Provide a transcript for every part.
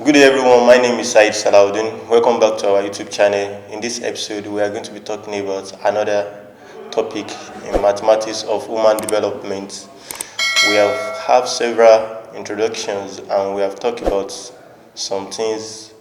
Good day everyone, my name is Saheed Salawudeen. Welcome back to our YouTube channel. In this episode, we are going to be talking about another topic in mathematics of human development. We have several introductions and we have talked about some things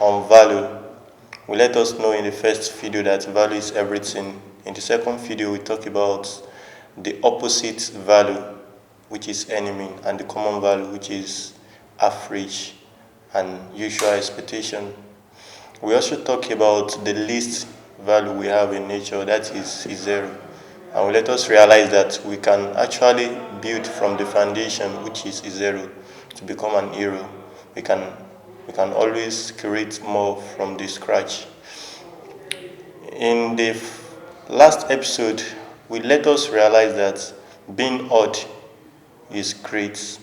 on value. We let us know in the first video that value is everything. In the second video, we talk about the opposite value, which is enemy, and the common value, which is average and usual expectation. We also talk about the least value we have in nature, that is zero. And we let us realize that we can actually build from the foundation, which is zero, to become an hero. We can always create more from the scratch. In the last episode, we let us realize that being odd is great.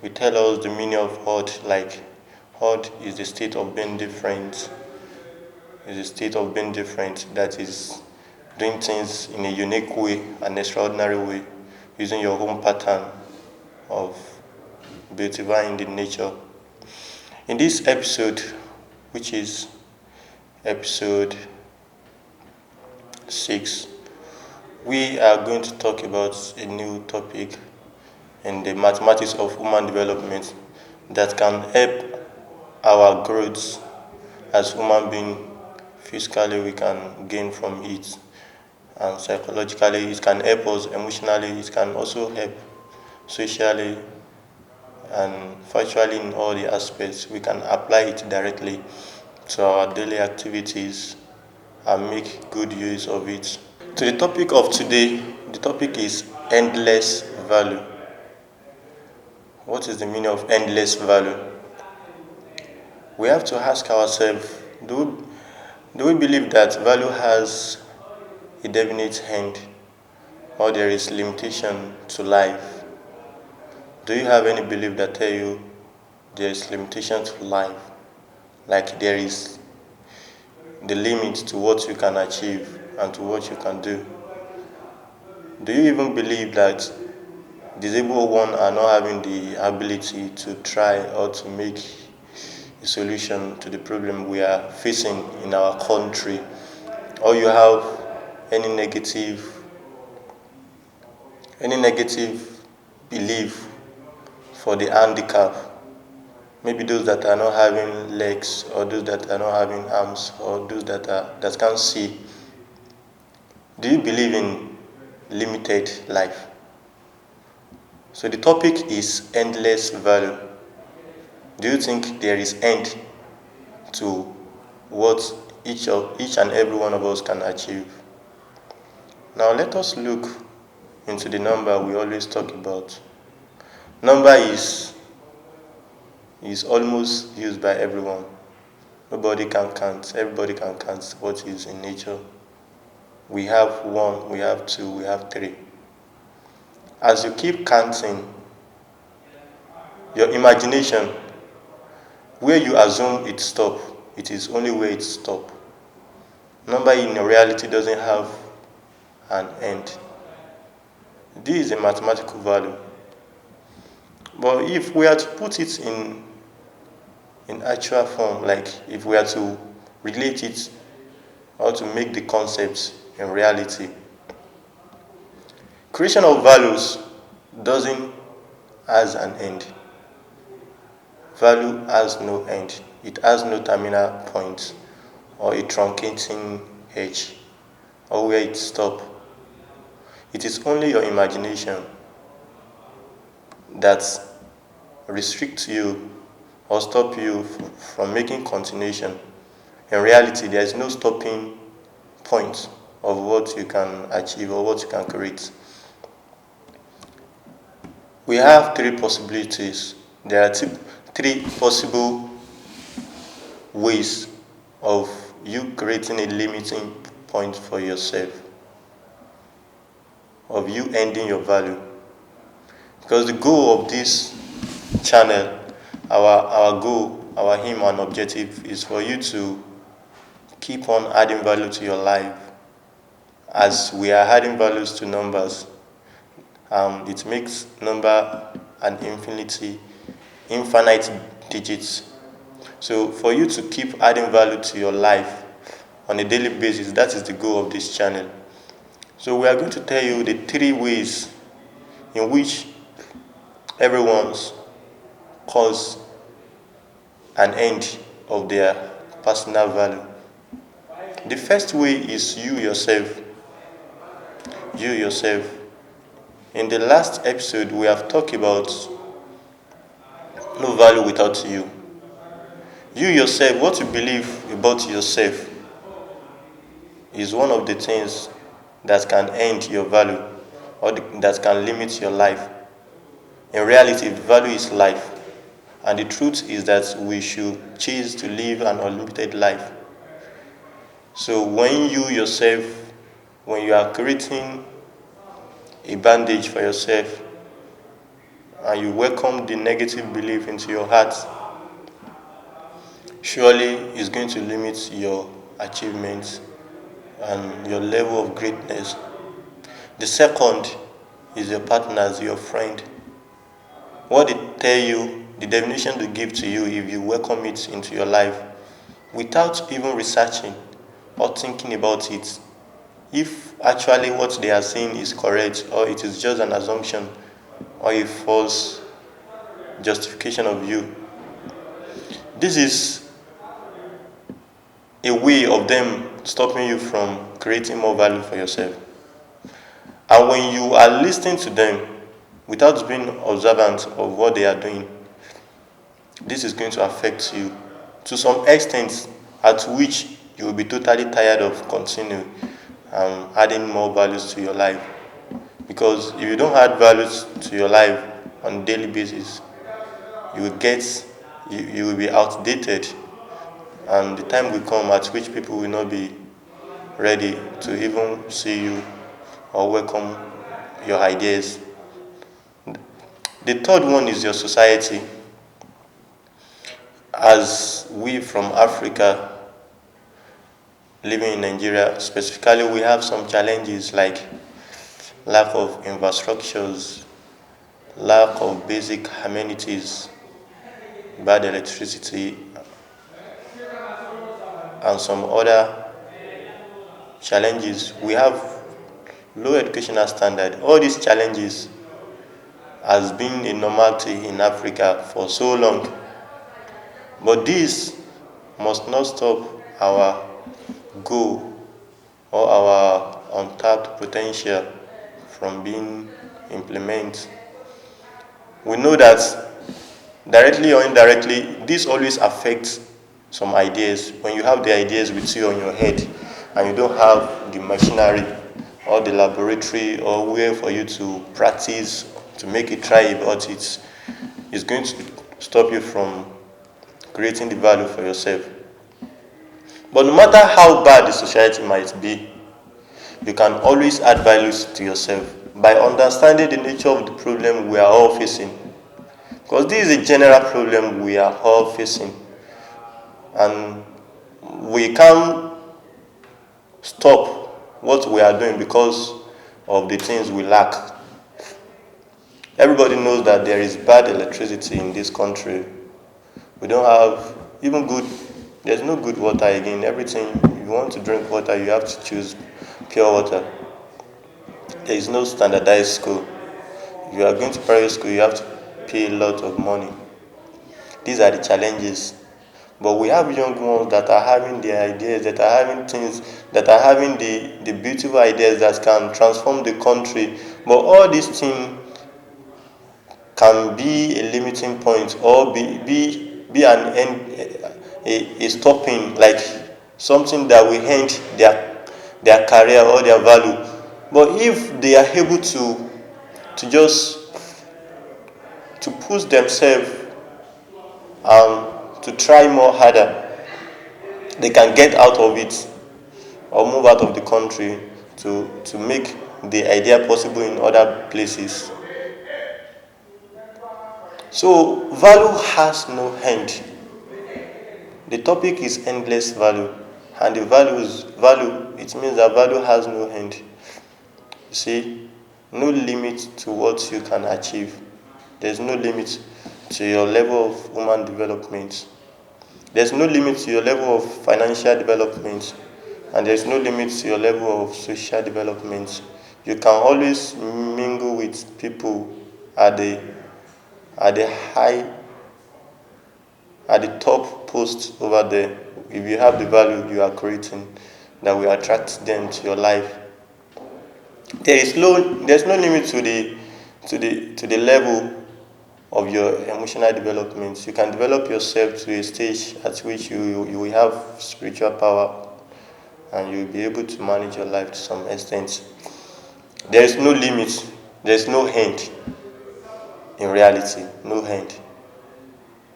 We tell us the meaning of odd, like odd is the state of being different. Is a state of being different, that is doing things in a unique way, an extraordinary way, using your own pattern of beautifying the nature. In this episode, which is episode 6, we are going to talk about a new topic in the mathematics of human development that can help our growth as human beings. Physically, we can gain from it, and psychologically, it can help us. Emotionally, it can also help socially, and virtually in all the aspects. We can apply it directly to our daily activities and make good use of it. To the topic of today, the topic is endless value. What is the meaning of endless value? We have to ask ourselves, do we believe that value has a definite end, or there is limitation to life? Do you have any belief that tell you there is limitation to life? Like there is the limit to what you can achieve and to what you can do? Do you even believe that disabled ones are not having the ability to try or to make a solution to the problem we are facing in our country? Or you have any negative belief for the handicap, maybe those that are not having legs, or those that are not having arms, or those that can't see? Do you believe in limited life? So the topic is endless value. Do you think there is end to what each and every one of us can achieve? Now let us look into the number we always talk about. Number is almost used by everyone. Nobody can count. Everybody can count what is in nature. We have 1, we have 2, we have 3. As you keep counting, your imagination, where you assume it stops, it is only where it stops. Number in reality doesn't have an end. This is a mathematical value. But if we are to put it in actual form, like if we are to relate it or to make the concepts in reality, creation of values doesn't has an end. Value has no end. It has no terminal point or a truncating edge or where it stops. It is only your imagination that restricts you or stop you from making continuation. In reality, there is no stopping point of what you can achieve or what you can create. We have 3 possibilities. There are 3 possible ways of you creating a limiting point for yourself, of you ending your value. Because the goal of this channel, our goal, our aim and objective is for you to keep on adding value to your life. As we are adding values to numbers, it makes number an infinity infinite digits. So for you to keep adding value to your life on a daily basis, that is the goal of this channel. So we are going to tell you the 3 ways in which everyone's cause an end of their personal value. The first way is you yourself. You yourself. In the last episode, we have talked about no value without you. You yourself, what you believe about yourself is one of the things that can end your value or that can limit your life. In reality, value is life. And the truth is that we should choose to live an unlimited life. So when you yourself, when you are creating a bandage for yourself and you welcome the negative belief into your heart, surely it's going to limit your achievements and your level of greatness. The second is your partners, your friend. What they tell you, the definition they give to you if you welcome it into your life without even researching or thinking about it, if actually what they are saying is correct or it is just an assumption or a false justification of you. This is a way of them stopping you from creating more value for yourself. And when you are listening to them without being observant of what they are doing, this is going to affect you to some extent at which you will be totally tired of continuing adding more values to your life. Because if you don't add values to your life on a daily basis, you will be outdated, and the time will come at which people will not be ready to even see you or welcome your ideas. The third one is your society. As we from Africa living in Nigeria specifically, we have some challenges like lack of infrastructures, lack of basic amenities, bad electricity, and some other challenges. We have low educational standard. All these challenges has been a normality in Africa for so long. But this must not stop our goal or our untapped potential from being implemented. We know that directly or indirectly, this always affects some ideas. When you have the ideas with you on your head and you don't have the machinery or the laboratory or where for you to practice, to make a try about it, it's going to stop you from creating the value for yourself. But no matter how bad the society might be, you can always add values to yourself by understanding the nature of the problem we are all facing. Because this is a general problem we are all facing. And we can't stop what we are doing because of the things we lack. Everybody knows that there is bad electricity in this country. We don't have even there's no good water again. Everything, if you want to drink water, you have to choose pure water. There is no standardized school. If you are going to private school, you have to pay a lot of money. These are the challenges. But we have young ones that are having the ideas, that are having things, that are having the beautiful ideas that can transform the country. But all these things can be a limiting point or be an end, a stopping, like something that will end their career or their value. But if they are able to just to push themselves and to try more harder, they can get out of it or move out of the country to make the idea possible in other places. So value has no end. The topic is endless value, and the value. It means that value has no end. You see, no limit to what you can achieve. There's no limit to your level of human development. There's no limit to your level of financial development, and there's no limit to your level of social development. You can always mingle with people at the high at the top post over there. If you have the value you are creating that will attract them to your life. There's no limit to the level of your emotional development. You can develop yourself to a stage at which you will have spiritual power, and you'll be able to manage your life to some extent. There is no limit, there's no end in reality, no end.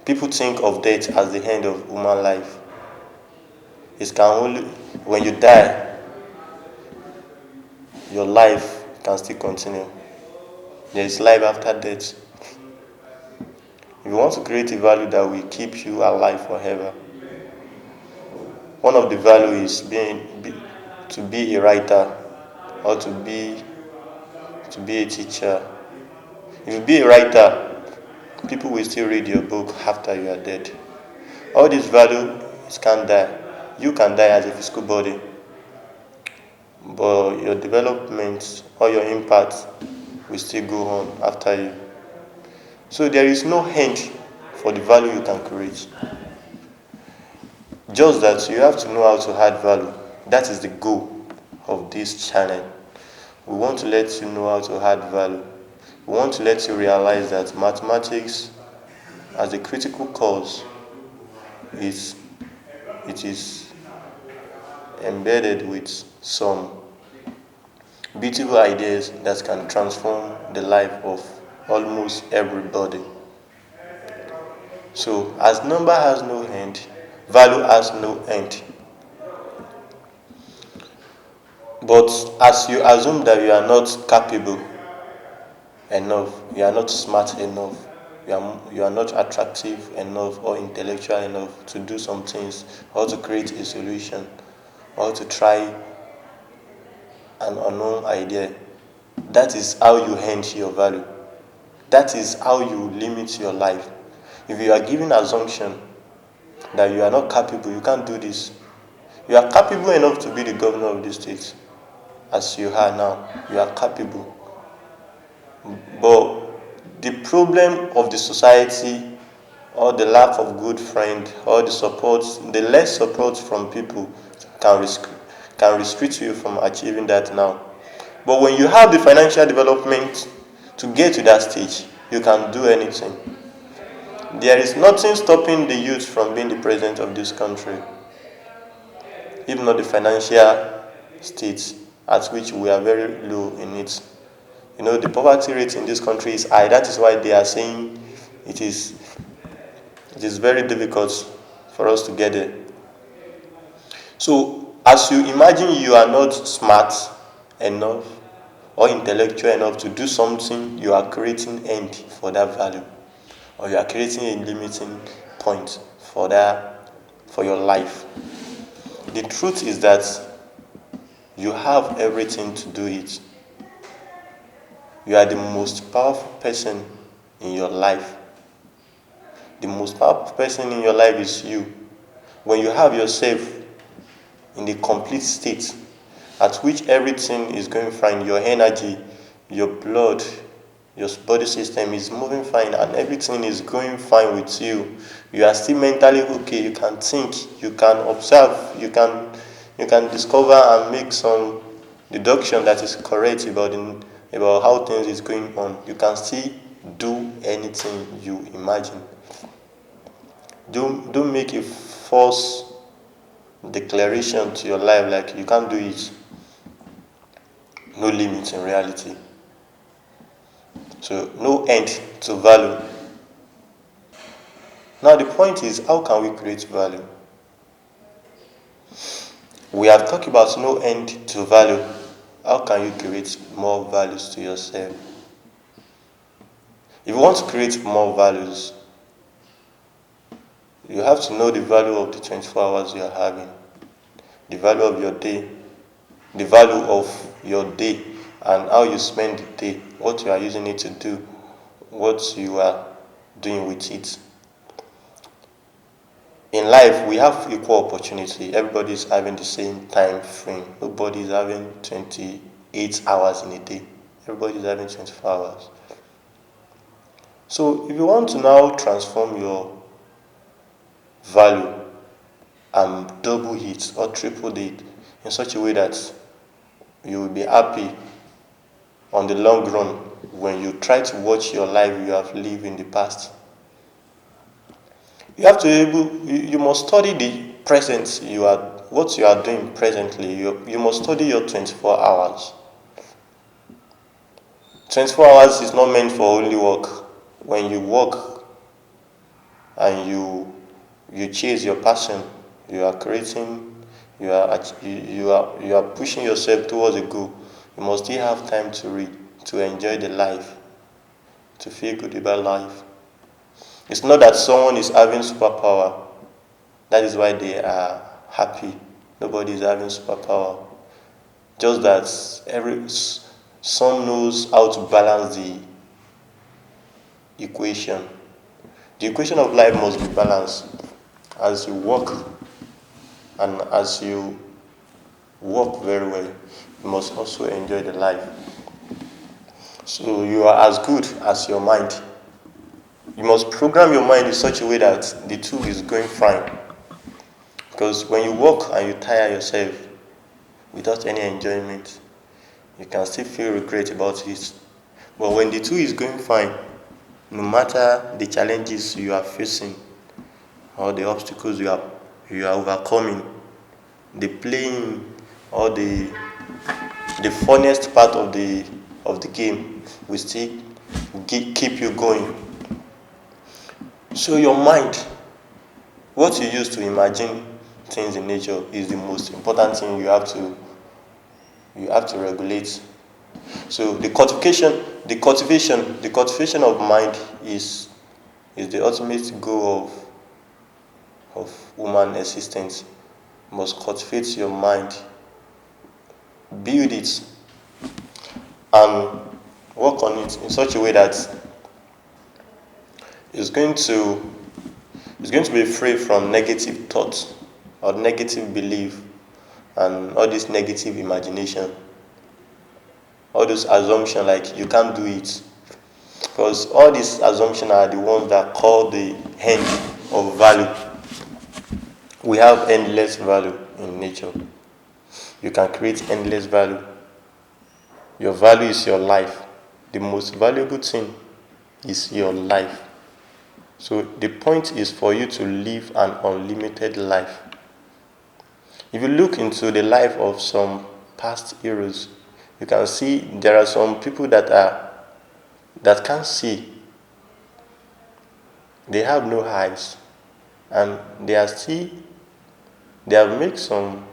People think of death as the end of human life. It can only, when you die, your life can still continue. There is life after death. If you want to create a value that will keep you alive forever, one of the values is to be a writer, or to be a teacher. If you be a writer, people will still read your book after you are dead. All these values can't die. You can die as a physical body, but your development or your impact will still go on after you. So there is no end for the value you can create. Just that you have to know how to add value. That is the goal of this channel. We want to let you know how to add value. We want to let you realize that mathematics as a critical course is it is embedded with some beautiful ideas that can transform the life of almost everybody. So as number has no end, value has no end. But as you assume that you are not capable enough, you are not smart enough, you are not attractive enough or intellectual enough to do some things, or to create a solution, or to try an unknown idea, that is how you end your value. That is how you limit your life. If you are given assumption that you are not capable, you can't do this. You are capable enough to be the governor of this state, as you are now. You are capable. But the problem of the society, or the lack of good friend, or the less support from people can restrict you from achieving that now. But when you have the financial development to get to that stage, you can do anything. There is nothing stopping the youth from being the president of this country, if not the financial state at which we are very low in it. The poverty rate in this country is high. That is why they are saying it is very difficult for us to get there. So, as you imagine you are not smart enough or intellectual enough to do something, you are creating end for that value, or you are creating a limiting point for your life. The truth is that you have everything to do it. You are the most powerful person in your life. The most powerful person in your life is you. When you have yourself in the complete state at which everything is going fine, your energy, your blood, your body system is moving fine, and everything is going fine with you. You are still mentally okay. You can think, you can observe, you can discover and make some deduction that is correct about how things is going on. You can still do anything you imagine. Don't make a false declaration to your life like you can't do it. No limits in reality. So no end to value. Now the point is, how can we create value? We have talked about no end to value. How can you create more values to yourself? If you want to create more values, you have to know the value of the 24 hours you are having, the value of your day, the value of your day, and how you spend the day, what you are using it to do, what you are doing with it. In life, we have equal opportunity. Everybody is having the same time frame. Nobody is having 28 hours in a day. Everybody is having 24 hours. So if you want to now transform your value and double it or triple it in such a way that you will be happy on the long run when you try to watch your life you have lived in the past, you have to you must study the present what you are doing presently. You must study your 24 hours. 24 hours is not meant for only work. When you work and you chase your passion, you are creating, you are pushing yourself towards a goal. You must still have time to read, to enjoy the life, to feel good about life. It's not that someone is having superpower, that is why they are happy. Nobody is having superpower. Just that some knows how to balance the equation. The equation of life must be balanced. As you work and as you work very well, you must also enjoy the life. So you are as good as your mind. You must program your mind in such a way that the two is going fine. Because when you work and you tire yourself without any enjoyment, you can still feel regret about it. But when the two is going fine, no matter the challenges you are facing or the obstacles you are overcoming, the playing or the funnest part of the game will still keep you going. So your mind, what you use to imagine things in nature, is the most important thing you have to regulate. So the cultivation of mind is the ultimate goal of human existence. You must cultivate your mind, build it, and work on it in such a way that it's going to be free from negative thoughts or negative belief and all this negative imagination, all those assumptions like you can't do it. Because all these assumptions are the ones that call the end of value. We have endless value in nature. You can create endless value. Your value is your life. The most valuable thing is your life. So the point is for you to live an unlimited life. If you look into the life of some past heroes, you can see there are some people that can't see. They have no eyes, and they have made some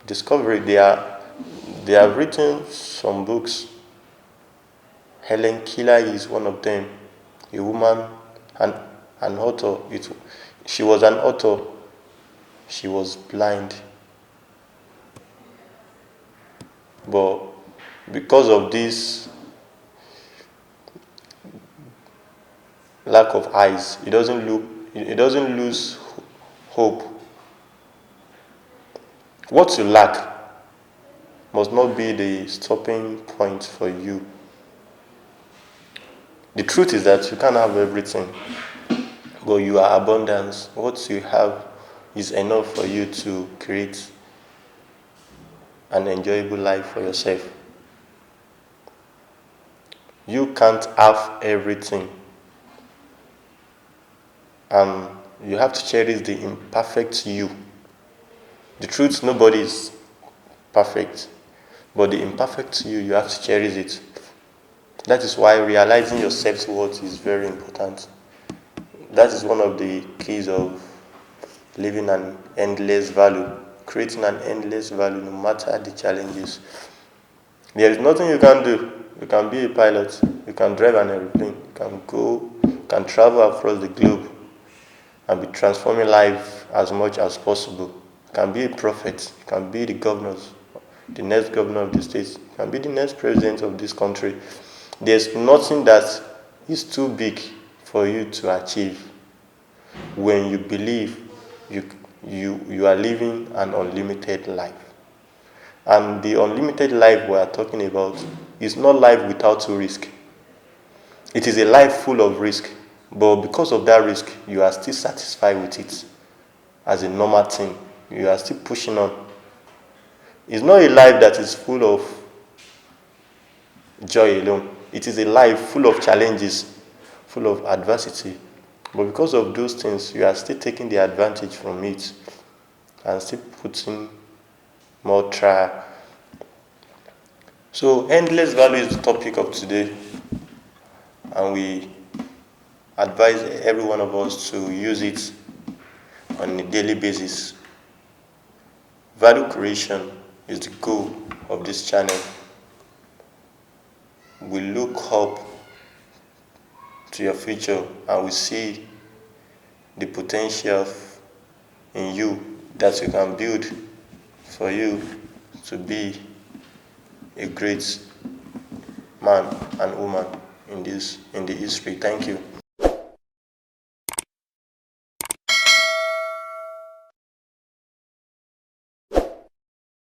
discovery. They have written some books. Helen Keller is one of them, a woman, an author. She was an author. She was blind, but because of this lack of eyes, it doesn't lose hope. What you lack must not be the stopping point for you. The truth is that you can't have everything, but you are abundance. What you have is enough for you to create an enjoyable life for yourself. You can't have everything, and you have to cherish the imperfect you. The truth, nobody is perfect, but the imperfect you have to cherish it. That is why realizing your self-worth is very important. That is one of the keys of living an endless value, creating an endless value no matter the challenges. There is nothing you can do. You can be a pilot, you can drive an airplane, you can travel across the globe and be transforming life as much as possible. You can be a prophet, you can be the next governor of the state, you can be the next president of this country. There's nothing that is too big for you to achieve when you believe you are living an unlimited life. And the unlimited life we are talking about is not life without risk. It is a life full of risk, but because of that risk, you are still satisfied with it as a normal thing. You are still pushing on. It's not a life that is full of joy alone. It is a life full of challenges, full of adversity. But because of those things, you are still taking the advantage from it and still putting more trial. So, endless value is the topic of today, and we advise every one of us to use it on a daily basis. Value creation is the goal of this channel. We look up to your future and we see the potential in you that you can build for you to be a great man and woman in the history. Thank you.